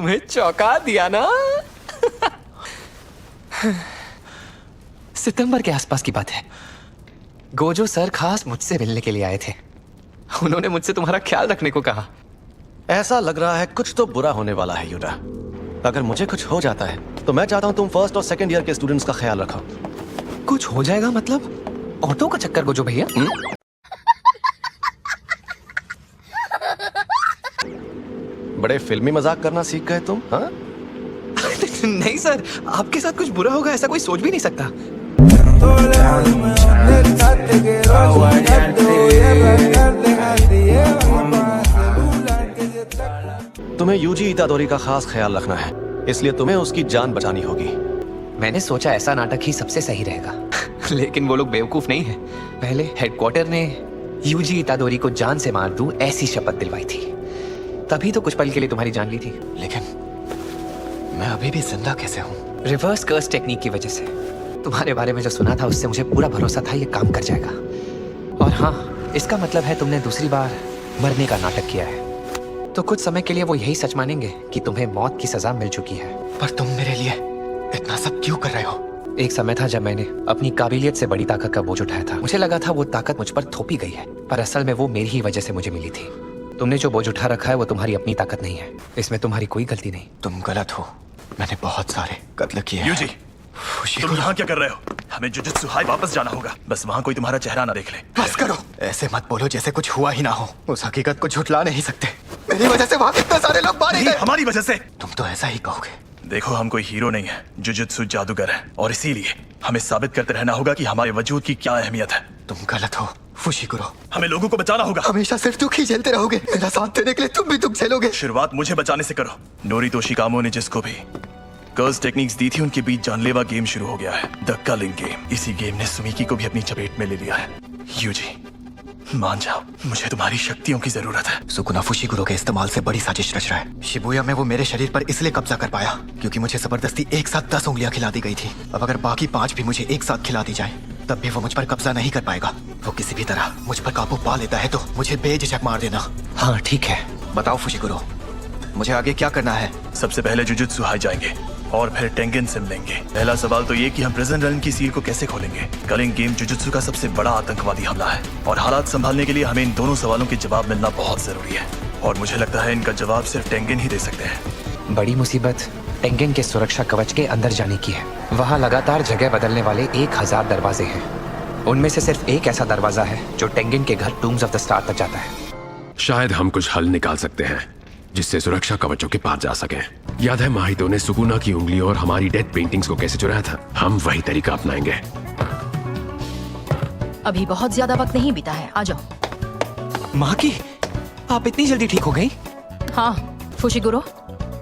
तुम्हें चौंका दिया ना। सितंबर के आसपास की बात है। गोजो सर खास मुझसे मिलने के लिए आए थे। उन्होंने मुझसे तुम्हारा ख्याल रखने को कहा। ऐसा लग रहा है कुछ तो बुरा होने वाला है यूटा। अगर मुझे कुछ हो जाता है तो मैं चाहता हूं तुम फर्स्ट और सेकंड ईयर के स्टूडेंट्स का ख्याल रखो। कुछ हो जाएगा मतलब? ऑटो का चक्कर गोजो भैया। बड़े फिल्मी मजाक करना सीख गए तुम, हाँ? नहीं सर, आपके साथ कुछ बुरा होगा ऐसा कोई सोच भी नहीं सकता। तुम्हें यूजी इतादोरी का खास ख्याल रखना है, इसलिए तुम्हें उसकी जान बचानी होगी। मैंने सोचा ऐसा नाटक ही सबसे सही रहेगा। लेकिन वो लोग बेवकूफ नहीं है। पहले हेडक्वार्टर ने यूजी इतादोरी को जान से मार दूं ऐसी शपथ दिलवाई थी, तभी तो कुछ पल के लिए तुम्हारी जान ली थी। लेकिन मैं अभी भी जिंदा कैसे हूँ? रिवर्स कर्स टेक्निक की वजह से। तुम्हारे बारे में जो सुना था उससे मुझे पूरा भरोसा था ये काम कर जाएगा। और हाँ, इसका मतलब है तुमने दूसरी बार मरने का नाटक किया है, तो कुछ समय के लिए वो यही सच मानेंगे कि तुम्हें मौत की सजा मिल चुकी है। पर तुम मेरे लिए इतना सब क्यों कर रहे हो? एक समय था जब मैंने अपनी काबिलियत से बड़ी ताकत का बोझ उठाया था। मुझे लगा था वो ताकत मुझ पर थोपी गई है, पर असल में वो मेरी ही वजह से मुझे मिली थी। तुमने जो बोझ उठा रखा है वो तुम्हारी अपनी ताकत नहीं है, इसमें तुम्हारी कोई गलती नहीं। तुम गलत हो। मैंने बहुत सारे कत्ल किए हैं। यूजी, तुम यहाँ क्या कर रहे हो? हमें जुजुत्सु हाई वापस जाना होगा। बस वहाँ कोई तुम्हारा चेहरा ना देख ले। बस करो, ऐसे मत बोलो जैसे कुछ हुआ ही ना हो। उस हकीकत को झुठला नहीं सकते। मेरी वजह से वहाँ कितने सारे लोग मारे गए। हमारी वजह से। तुम तो ऐसा ही कहोगे। देखो, हम कोई हीरो नहीं है, जुजुत्सु जादूगर है, और इसीलिए हमें साबित करते रहना होगा कि हमारे वजूद की क्या अहमियत है। तुम गलत हो फुशिकुरो। हमें लोगों को बचाना होगा। हमेशा सिर्फ दुख ही झेलते रहोगे। मेरा साथ देने के लिए तुम भी दुख झेलोगे। शुरुआत मुझे बचाने से करो। नोरितो शिकामो ने जिसको भी कर्स टेक्निक्स दी थी, उनके बीच जानलेवा गेम शुरू हो गया है, द कलिंग गेम। इसी गेम ने सुमिकी को भी अपनी चपेट में ले लिया है। यूजी, मान जाओ, मुझे तुम्हारी शक्तियों की जरूरत है। सुकुना फुशिकुरो के इस्तेमाल से बड़ी साजिश रच रहा है। शिबुया में वो मेरे शरीर पर इसलिए कब्जा कर पाया क्योंकि मुझे जबरदस्ती एक साथ 10 उंगलियां खिला दी गई थी। अब अगर बाकी 5 भी मुझे एक साथ खिला दी जाए तब भी वो मुझ पर कब्जा नहीं कर पाएगा। वो किसी भी तरह मुझ पर काबू पा लेता है तो मुझे बेझिझक मार देना। हाँ ठीक है। बताओ फुशिकुरो, मुझे आगे क्या करना है? सबसे पहले जुजुत्सु हाई जाएंगे और फिर टेंगन से मिलेंगे। पहला सवाल तो ये कि हम प्रिजन रन की सील को कैसे खोलेंगे। कलिंग गेम जुजुत्सु का सबसे बड़ा आतंकवादी हमला है और हालात संभालने के लिए हमें इन दोनों सवालों के जवाब मिलना बहुत जरूरी है, और मुझे लगता है इनका जवाब सिर्फ टेंगन ही दे सकते हैं। बड़ी मुसीबत टेंगन के सुरक्षा कवच के अंदर जाने की है। वहाँ लगातार जगह बदलने वाले 1000 दरवाजे हैं। उनमें से सिर्फ एक ऐसा दरवाजा है जो टेंगन के घर टूम्स ऑफ द स्टार तक जाता है। शायद हम कुछ हल निकाल सकते हैं जिससे सुरक्षा कवचों के पार जा सके। याद है माहितो ने सुकुना की उंगलियों और हमारी डेथ पेंटिंग्स को कैसे चुराया था? हम वही तरीका अपनाएंगे। अभी बहुत ज्यादा वक्त नहीं बीता है, आ जाओ। माँ की, आप इतनी जल्दी ठीक हो गई? हाँ फुशिकुरो,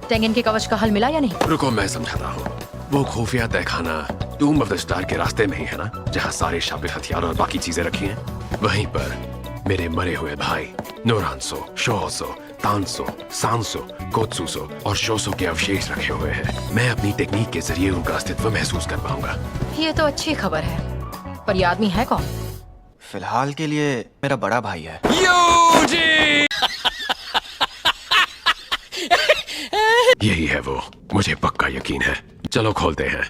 टेंगन के कवच का हल मिला या नहीं? रुको मैं समझाता हूँ। वो खुफिया तहखाना टूम ऑफ द स्टार के रास्ते में ही है ना, जहाँ सारे शाबित हथियार और बाकी चीजें रखी हैं। वहीं पर मेरे मरे हुए भाई नोरांसो, शोहोसो, तानसो, सांसो, कोत्सुसो और शोसो के अवशेष रखे हुए हैं। मैं अपनी टेक्निक के जरिए उनका अस्तित्व महसूस कर पाऊंगा। ये तो अच्छी खबर है, पर ये आदमी है कौन? फिलहाल के लिए मेरा बड़ा भाई है। यूजी! यही है वो, मुझे पक्का यकीन है। चलो खोलते हैं।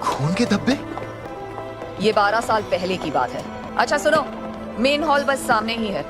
खून के धब्बे? ये 12 साल पहले की बात है। अच्छा सुनो, मेन हॉल बस सामने ही है।